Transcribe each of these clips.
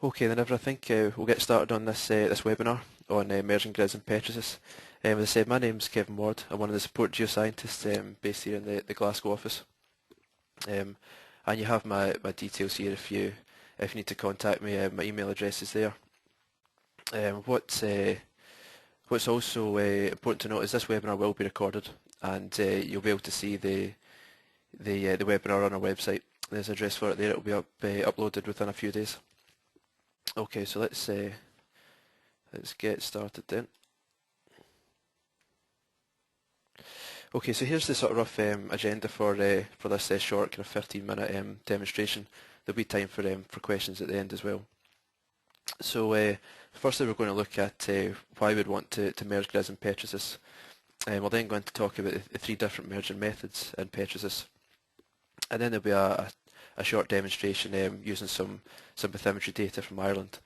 Okay, then I think we'll get started on this webinar on merging grids and Petrosys. As I said, my name's Kevin Ward. I'm one of the support geoscientists based here in the Glasgow office. And you have my details here if you need to contact me. My email address is there. What's also important to note is this webinar will be recorded, and you'll be able to see the webinar on our website. There's an address for it there. It will be uploaded within a few days. Okay, so let's get started then. Okay, so here's the sort of rough agenda for this short kind of 15-minute demonstration. There'll be time for questions at the end as well. So firstly, we're going to look at why we'd want to merge grids in Petrosys. We're then going to talk about the three different merging methods in Petrosys, and then there'll be a short demonstration using some bathymetry data from Ireland,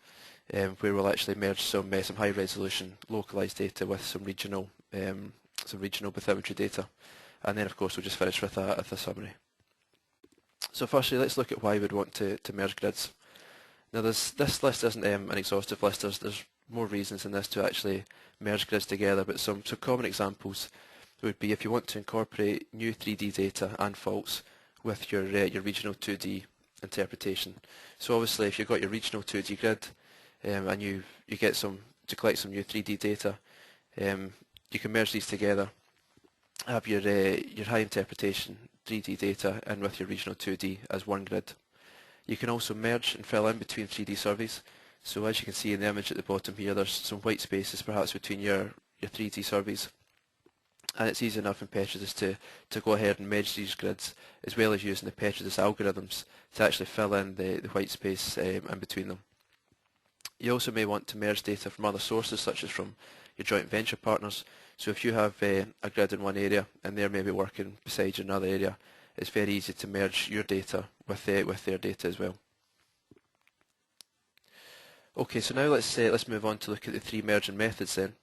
where we'll actually merge some high-resolution localized data with some regional bathymetry data, and then of course we'll just finish with a summary. So firstly, let's look at why we'd want to merge grids. Now this list isn't an exhaustive list. There's more reasons in this to actually merge grids together, but some common examples would be if you want to incorporate new 3D data and faults with your regional 2D interpretation. So obviously, if you've got your regional 2D grid and you get to collect some new 3D data, you can merge these together, have your high interpretation 3D data in with your regional 2D as one grid. You can also merge and fill in between 3D surveys. So as you can see in the image at the bottom here, there's some white spaces perhaps between your 3D surveys. And it's easy enough in Petrosys to go ahead and merge these grids, as well as using the Petrosys algorithms to actually fill in the white space in between them. You also may want to merge data from other sources, such as from your joint venture partners. So if you have a grid in one area and they're maybe working beside you in another area, it's very easy to merge your data with their data as well. Okay, so now let's move on to look at the three merging methods then.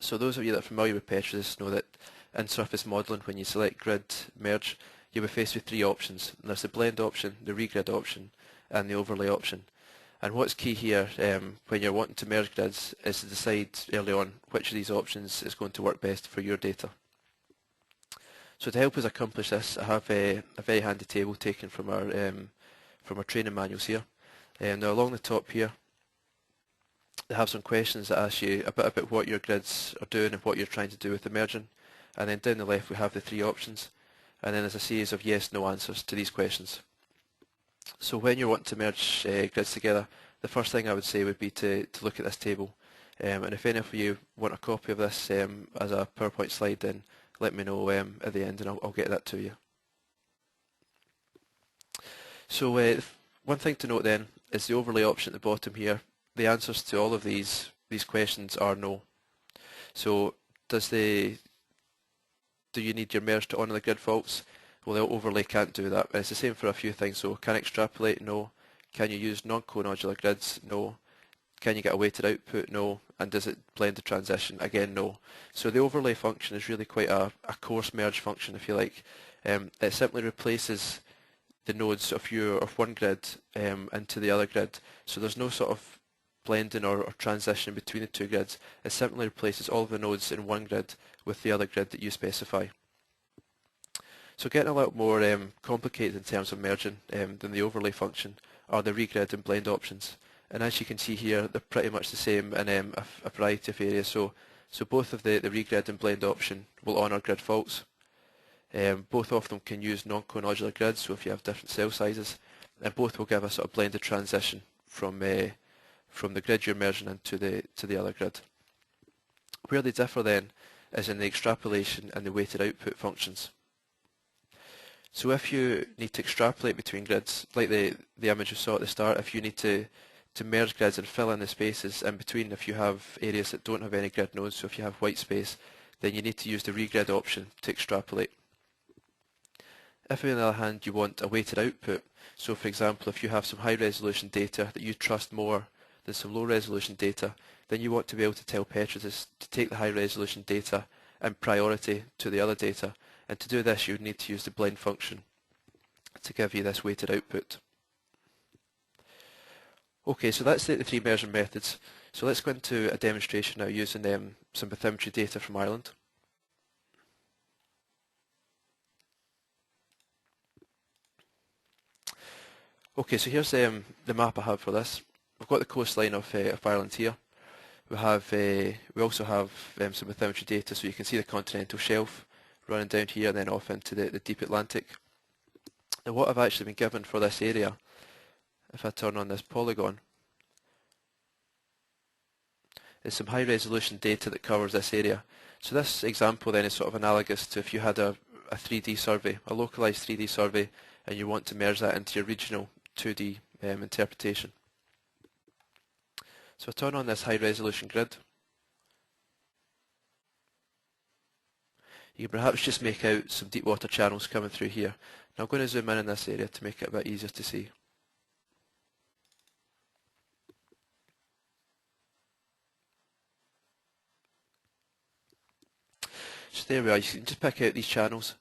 So those of you that are familiar with Petrosys know that in surface modelling, when you select grid merge, you'll be faced with three options. And there's the blend option, the regrid option, and the overlay option. And what's key here when you're wanting to merge grids is to decide early on which of these options is going to work best for your data. So to help us accomplish this, I have a very handy table taken from our training manuals here. Now along the top here, they have some questions that ask you a bit about what your grids are doing and what you're trying to do with the merging. And then down the left we have the three options. And then there's a series of yes/no answers to these questions. So when you're wanting to merge grids together, the first thing I would say would be to look at this table. And if any of you want a copy of this as a PowerPoint slide, then let me know at the end and I'll get that to you. So one thing to note then is the overlay option at the bottom here. The answers to all of these questions are no. So do you need your merge to honour the grid faults? Well, the overlay can't do that. And it's the same for a few things. So can it extrapolate? No. Can you use non-conodular grids? No. Can you get a weighted output? No. And does it blend the transition? Again, no. So the overlay function is really quite a coarse merge function, if you like. It simply replaces the nodes of one grid into the other grid. So there's no sort of blending or transition between the two grids. It simply replaces all of the nodes in one grid with the other grid that you specify. So getting a little more complicated in terms of merging than the overlay function are the regrid and blend options. And as you can see here, they're pretty much the same in a variety of areas. So both of the regrid and blend option will honour grid faults. Both of them can use non-conodular grids, so if you have different cell sizes, and both will give a sort of blended transition from the grid you're merging into the other grid. Where they differ then is in the extrapolation and the weighted output functions. So if you need to extrapolate between grids, like the image you saw at the start, if you need to merge grids and fill in the spaces in between, if you have areas that don't have any grid nodes, so if you have white space, then you need to use the regrid option to extrapolate. If on the other hand you want a weighted output, so for example if you have some high resolution data that you trust more than some low resolution data, then you want to be able to tell Petrosys to take the high resolution data in priority to the other data, and to do this you would need to use the blend function to give you this weighted output. Okay, so that's the three measuring methods. So let's go into a demonstration now using some bathymetry data from Ireland. Okay, so here's the map I have for this. We've got the coastline of Ireland here. We also have some bathymetry data, so you can see the continental shelf running down here and then off into the deep Atlantic. Now what I've actually been given for this area, if I turn on this polygon, is some high resolution data that covers this area. So this example then is sort of analogous to if you had a 3D survey, a localized 3D survey, and you want to merge that into your regional 2D interpretation. So I turn on this high resolution grid. You can perhaps just make out some deep water channels coming through here. Now I'm going to zoom in this area to make it a bit easier to see. So there we are, you can just pick out these channels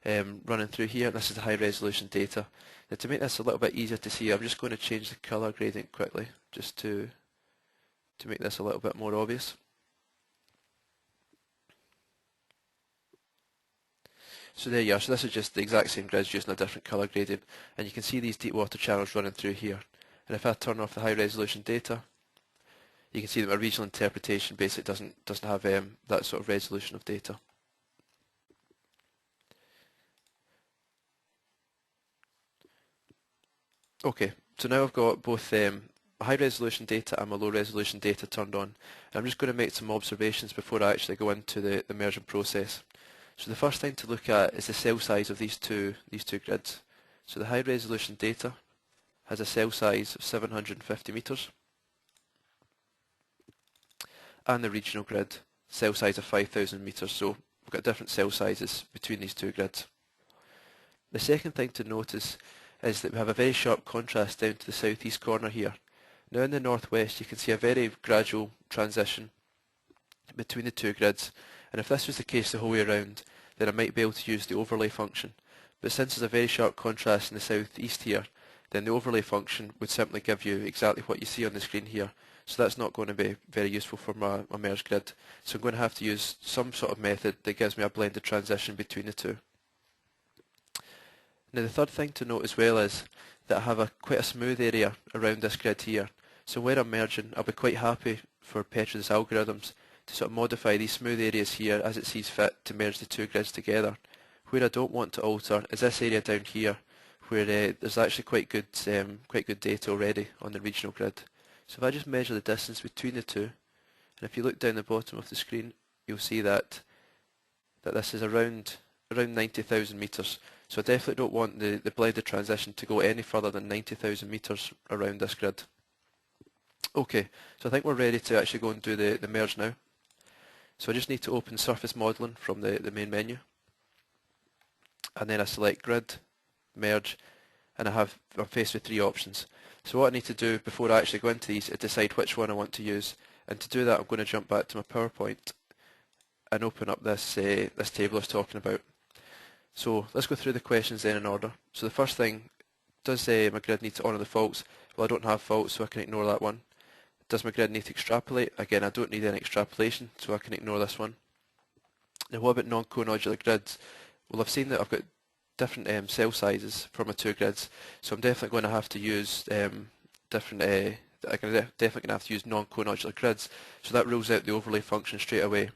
running through here. This is the high resolution data. Now to make this a little bit easier to see, I'm just going to change the colour gradient quickly, just to make this a little bit more obvious. So there you are, so this is just the exact same grids using a different colour gradient, and you can see these deep water channels running through here. And if I turn off the high resolution data, you can see that my regional interpretation basically doesn't have that sort of resolution of data. Okay, so now I've got both high resolution data and my low resolution data turned on. And I'm just going to make some observations before I actually go into the merging process. So the first thing to look at is the cell size of these two grids. So the high resolution data has a cell size of 750 meters, and the regional grid cell size of 5,000 meters. So we've got different cell sizes between these two grids. The second thing to notice is that we have a very sharp contrast down to the southeast corner here. Now in the northwest you can see a very gradual transition between the two grids, and if this was the case the whole way around, then I might be able to use the overlay function. But since there's a very sharp contrast in the southeast here, then the overlay function would simply give you exactly what you see on the screen here. So that's not going to be very useful for my merged grid. So I'm going to have to use some sort of method that gives me a blended transition between the two. Now the third thing to note as well is that I have quite a smooth area around this grid here. So when I'm merging, I'll be quite happy for Petrosys algorithms to sort of modify these smooth areas here as it sees fit to merge the two grids together. Where I don't want to alter is this area down here, where there's actually quite good data already on the regional grid. So if I just measure the distance between the two, and if you look down the bottom of the screen, you'll see that this is around 90,000 meters. So I definitely don't want the blended transition to go any further than 90,000 meters around this grid. Okay, so I think we're ready to actually go and do the merge now. So I just need to open surface modeling from the main menu, and then I select grid, merge, and I'm faced with three options. So what I need to do before I actually go into these is decide which one I want to use, and to do that I'm going to jump back to my PowerPoint and open up this table I was talking about. So let's go through the questions then in order. So the first thing, does my grid need to honour the faults? Well, I don't have faults, so I can ignore that one. Does my grid need to extrapolate? Again, I don't need any extrapolation, so I can ignore this one. Now what about non-conodular grids? Well, I've seen that I've got different cell sizes for my two grids, so I'm definitely going to have to use definitely going to have to use non-conodular grids, so that rules out the overlay function straight away.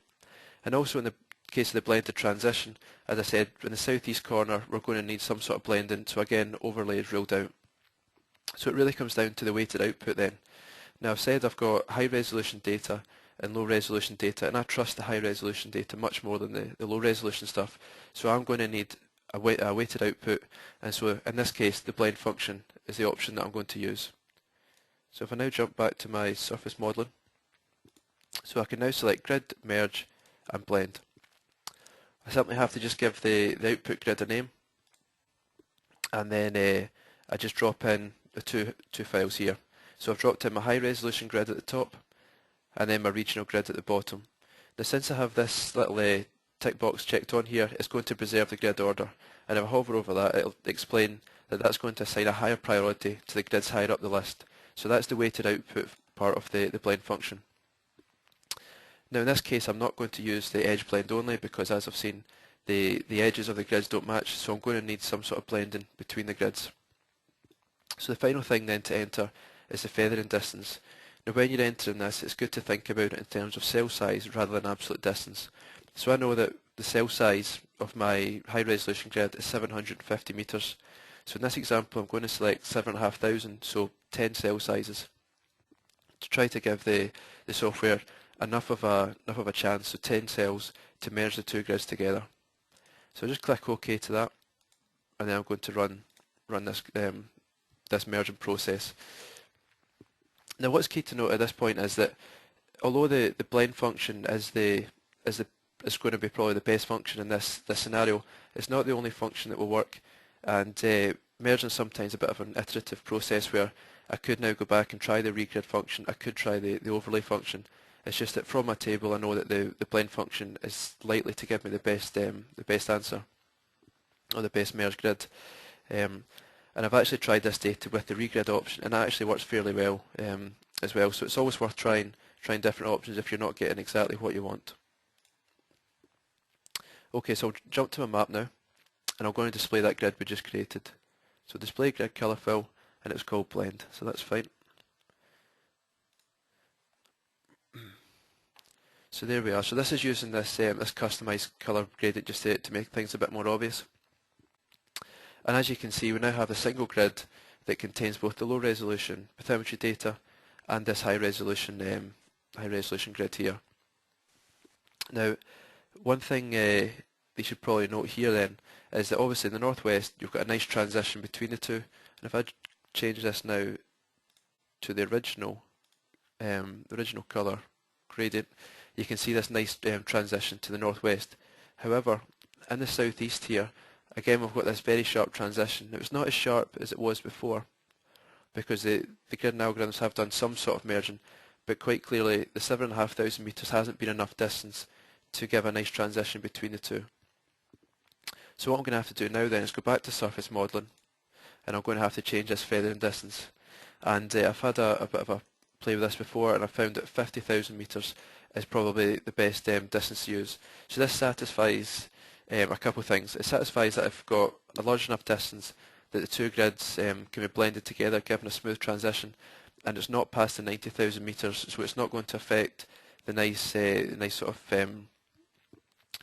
And also in the case of the blended transition, as I said, in the southeast corner we're going to need some sort of blending, so again overlay is ruled out. So it really comes down to the weighted output then. Now I've said I've got high resolution data and low resolution data, and I trust the high resolution data much more than the low resolution stuff, so I'm going to need a weighted output, and so in this case the blend function is the option that I'm going to use. So if I now jump back to my surface modeling, so I can now select grid, merge and blend. I simply have to just give the output grid a name, and then I just drop in the two files here. So I've dropped in my high resolution grid at the top and then my regional grid at the bottom. Now since I have this little tick box checked on here, it's going to preserve the grid order, and if I hover over that it'll explain that that's going to assign a higher priority to the grids higher up the list. So that's the weighted output part of the blend function. Now in this case I'm not going to use the edge blend only because, as I've seen, the edges of the grids don't match, so I'm going to need some sort of blending between the grids. So the final thing then to enter is the feathering distance. Now when you're entering this, it's good to think about it in terms of cell size rather than absolute distance. So I know that the cell size of my high resolution grid is 750 meters. So in this example I'm going to select 7,500, so 10 cell sizes, to try to give the software enough of a chance, so 10 cells, to merge the two grids together. So just click OK to that, and then I'm going to run this merging process. Now what's key to note at this point is that although the blend function is going to be probably the best function in this scenario, it's not the only function that will work, and merging is sometimes a bit of an iterative process where I could now go back and try the regrid function, I could try the overlay function. It's just that from my table I know that the blend function is likely to give me the best answer, or the best merge grid. And I've actually tried this data with the regrid option, and that actually works fairly well as well. So it's always worth trying different options if you're not getting exactly what you want. Okay, so I'll jump to my map now, and I'm going to display that grid we just created. So display grid color fill, and it's called blend, so that's fine. So there we are. So this is using this customized color gradient just to make things a bit more obvious. And as you can see, we now have a single grid that contains both the low resolution bathymetry data and this high resolution grid here. Now, one thing you should probably note here then is that obviously in the northwest you've got a nice transition between the two. And if I change this now to the original color gradient, you can see this nice transition to the northwest. However, in the southeast here, again we've got this very sharp transition. Now it's not as sharp as it was before because the grid and algorithms have done some sort of merging, but quite clearly the 7,500 meters hasn't been enough distance to give a nice transition between the two. So what I'm going to have to do now then is go back to surface modelling, and I'm going to have to change this feathering distance. And I've had a bit of a play with this before, and I found that 50,000 meters is probably the best distance to use. So this satisfies a couple of things. It satisfies that I've got a large enough distance that the two grids can be blended together, giving a smooth transition, and it's not past the 90,000 meters, so it's not going to affect the nice sort of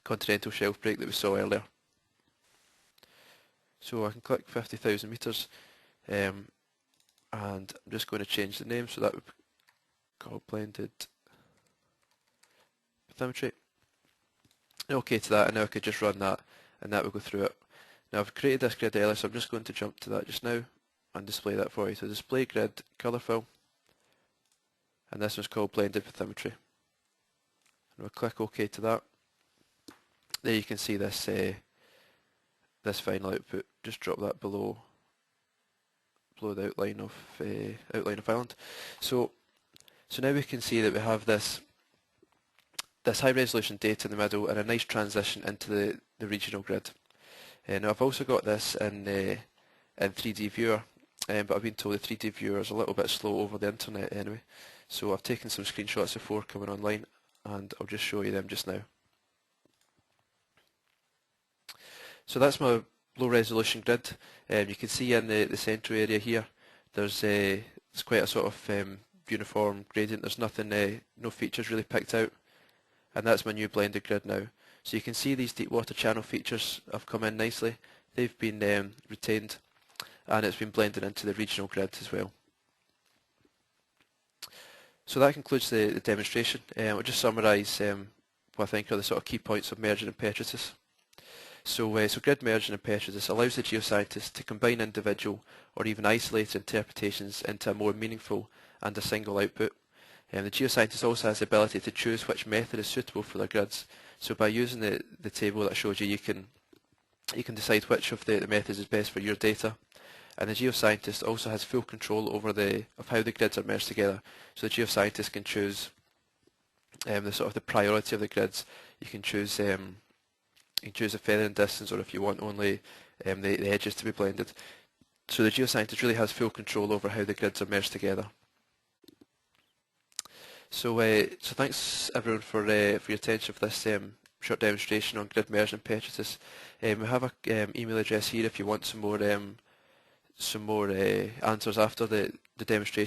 continental shelf break that we saw earlier. So I can click 50,000 meters, and I'm just going to change the name, so that would be called blended bathymetry. Okay to that, and now I could just run that, and that will go through it. Now I've created this grid earlier, so I'm just going to jump to that just now and display that for you. So display grid color fill, and this one's called blended bathymetry. And we'll click OK to that. There you can see this this final output. Just drop that below the outline of Island. So now we can see that we have this high resolution data in the middle and a nice transition into the regional grid. Now I've also got this in 3D Viewer, but I've been told the 3D Viewer is a little bit slow over the internet anyway. So I've taken some screenshots before coming online, and I'll just show you them just now. So that's my low resolution grid. You can see in the centre area here, there's quite a sort of uniform gradient. There's nothing, no features really picked out, and that's my new blended grid now. So you can see these deep water channel features have come in nicely. They've been retained, and it's been blended into the regional grid as well. So that concludes the demonstration. I'll just summarise what I think are the sort of key points of merging in Petrosys. So grid merging in Petrosys allows the geoscientist to combine individual or even isolated interpretations into a more meaningful and a single output. The geoscientist also has the ability to choose which method is suitable for their grids. So by using the table that shows you, you can decide which of the methods is best for your data. And the geoscientist also has full control over of how the grids are merged together. So the geoscientist can choose the priority of the grids. You can choose the feathering distance, or if you want only the edges to be blended. So the geoscientist really has full control over how the grids are merged together. So thanks everyone for your attention for this short demonstration on grid merging and Petrosys. We have a email address here if you want some more answers after the demonstration.